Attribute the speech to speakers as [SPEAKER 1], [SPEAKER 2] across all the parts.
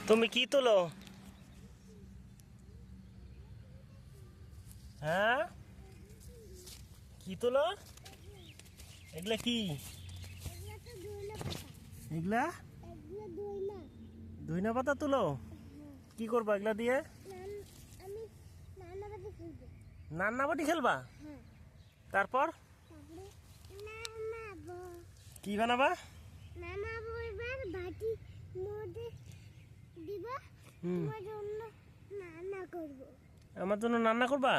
[SPEAKER 1] তুমি কি তোলো? হ্যাঁ, কি তোলো? এগুলা কি? এগুলা ধইনা পাতা তুলো? কি করবা এগুলা দিয়ে? নান্নাবাটি খেলবা? তারপর কি বানাবা? আমার জন্য রান্না করবা?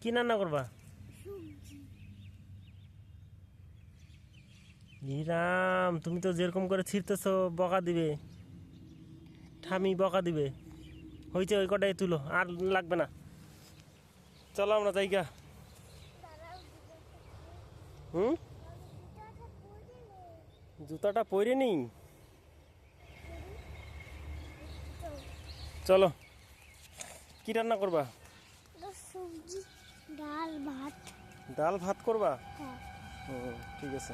[SPEAKER 1] কি রান্না করবা? রাম, তুমি তো যেরকম করে ছিঁড়তেছো বকা দিবে, ঠামি বকা দিবে। হয়েছে, ওই কটাই তুলো, আর লাগবে না। চলো আমরা জায়গা। হুম, জুতাটা পরে নি। চলো, কি রান্না করবা?
[SPEAKER 2] সবজি, ডাল, ভাত।
[SPEAKER 1] ডাল ভাত করবা?
[SPEAKER 2] হ্যাঁ।
[SPEAKER 1] ঠিক আছে।